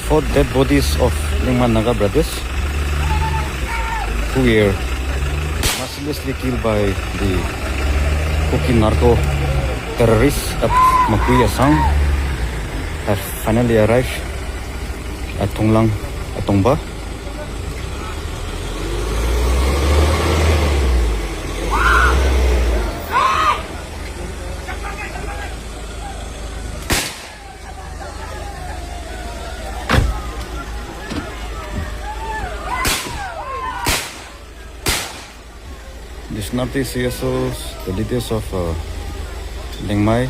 four dead bodies of Naga brothers who were mercilessly killed by the kuki narco terrorists at Makuya Sang have finally arrived at Tonglang, Tongba. The Snarty CSOs, the leaders of Lengmai,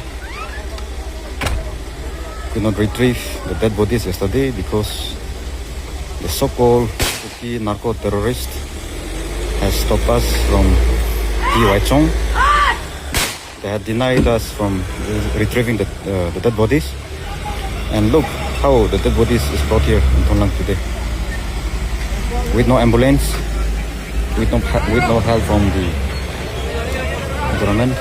could not retrieve the dead bodies yesterday because the so-called Kuki narco terrorist has stopped us from Waichong. They had denied us from retrieving the dead bodies. And look how the dead bodies is brought here in Tonlang today. With no ambulance, with no help from the government.